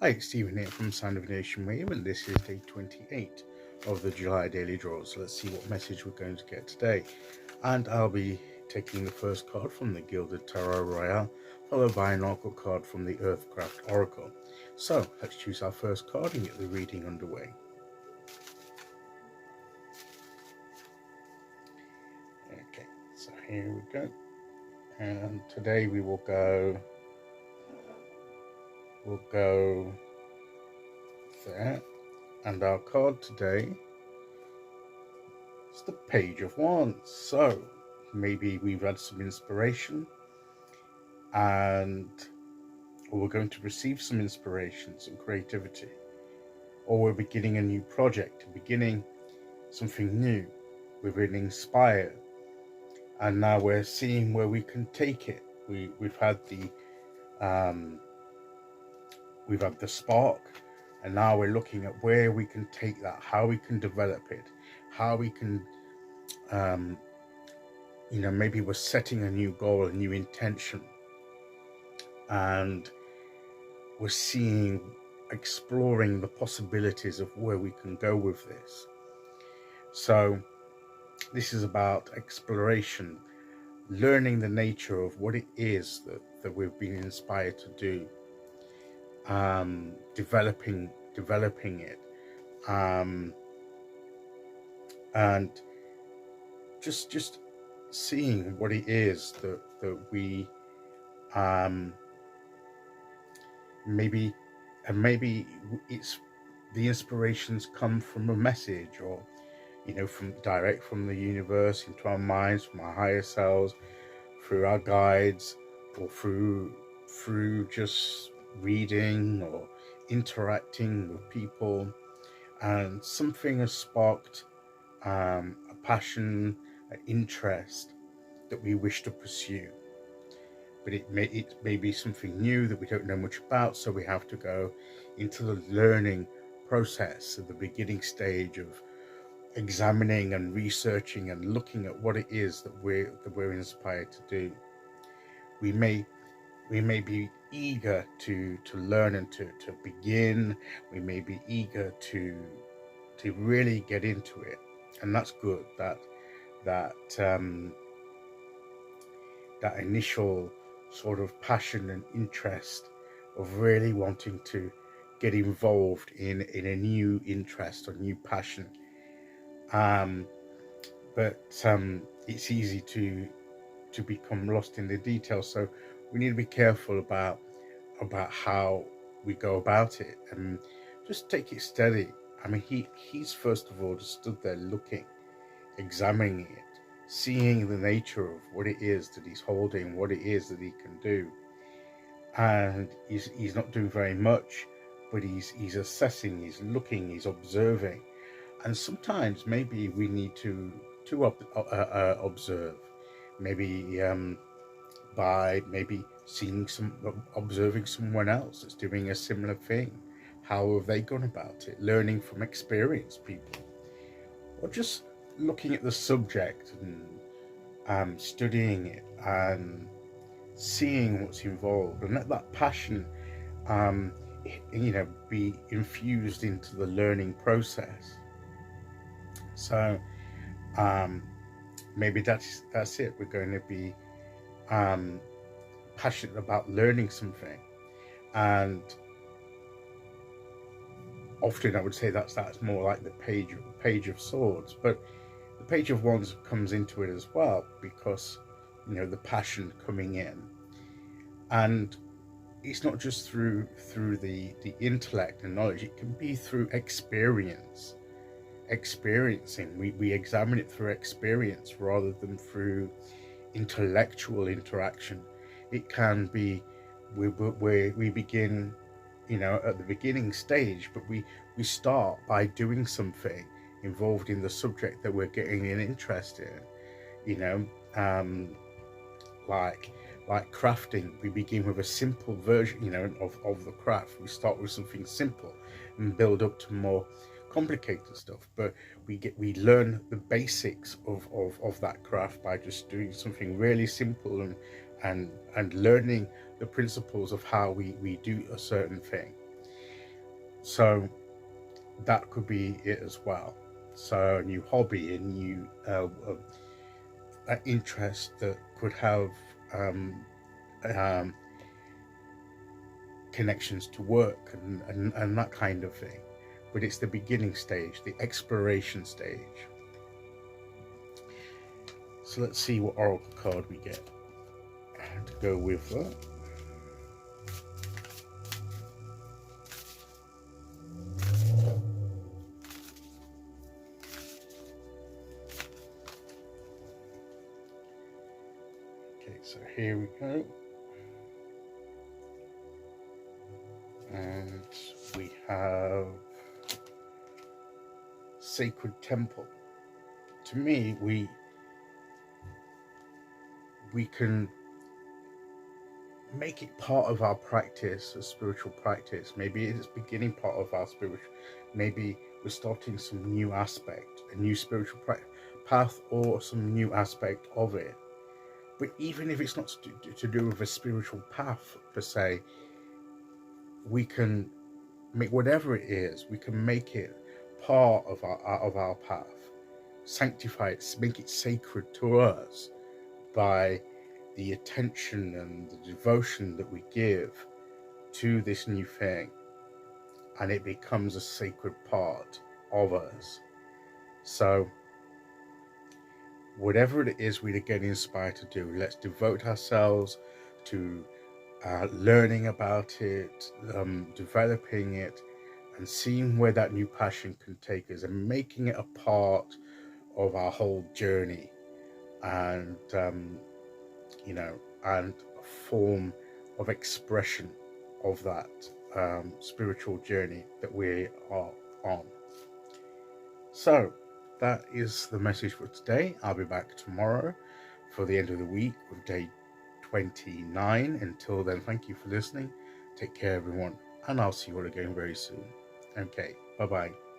Hi, it's Stephen here from Sound of Nation Wave, and this is day 28 of the July daily draw. So let's see what message we're going to get today. And I'll be taking the first card from the Gilded Tarot Royale, followed by an Oracle card from the Earthcraft Oracle. So let's choose our first card and get the reading underway. Okay, so here we go. And today we will go there. And our card today is the Page of Wands. So maybe we've had some inspiration, or we're going to receive some inspiration, some creativity, or we're beginning a new project, beginning something new. We've been inspired, and now we're seeing where we can take it. We've had the spark, and now we're looking at where we can take that, how we can develop it, how we can maybe we're setting a new goal, a new intention, and we're exploring the possibilities of where we can go with this. So this is about exploration, learning the nature of what it is that we've been inspired to do, developing it, and just seeing what it is that we maybe it's the inspirations come from a message, or from direct from the universe into our minds, from our higher selves, through our guides, or through just reading or interacting with people, and something has sparked a passion, an interest that we wish to pursue. But it may be something new that we don't know much about, so we have to go into the learning process at the beginning stage of examining and researching and looking at what it is that we're inspired to do. We may be eager to learn and to begin. We may be eager to really get into it, and that's good. That initial sort of passion and interest of really wanting to get involved in a new interest or new passion. But it's easy to become lost in the details. So we need to be careful about how we go about it, and just take it steady. I mean, he's first of all just stood there looking, examining it, seeing the nature of what it is that he's holding, what it is that he can do. And he's not doing very much, but he's assessing, he's looking, he's observing. And sometimes maybe we need to observe, maybe by observing someone else that's doing a similar thing. How have they gone about it? Learning from experienced people, or just looking at the subject and studying it and seeing what's involved, and let that passion be infused into the learning process. So maybe that's it. We're going to be passionate about learning something, and often I would say that's more like the page of swords, but the Page of Wands comes into it as well, because the passion coming in, and it's not just through the intellect and knowledge. It can be through experiencing. We examine it through experience rather than through intellectual interaction. It can be where we begin at the beginning stage, but we start by doing something involved in the subject that we're getting an interest in, like crafting. We begin with a simple version of the craft. We start with something simple and build up to more complicated stuff, but we learn the basics of that craft by just doing something really simple and learning the principles of how we do a certain thing. So that could be it as well. So a new hobby, a new interest that could have um, connections to work and that kind of thing. But it's the beginning stage, the exploration stage. So let's see what oracle card we get to go with that. Okay, so here we go. And we have Sacred Temple. To me, we can make it part of our practice, a spiritual practice. Maybe it's beginning part of our spiritual. Maybe we're starting some new aspect, a new spiritual path, or some new aspect of it. But even if it's not to do with a spiritual path per se, we can make whatever it is. We can make it part of our path, sanctify it, make it sacred to us by the attention and the devotion that we give to this new thing, and it becomes a sacred part of us. So whatever it is we get inspired to do, let's devote ourselves to learning about it, developing it, and seeing where that new passion can take us, and making it a part of our whole journey, and and a form of expression of that spiritual journey that we are on. So that is the message for today. I'll be back tomorrow for the end of the week with day 29. Until then, thank you for listening. Take care, everyone, and I'll see you all again very soon. Okay, bye-bye.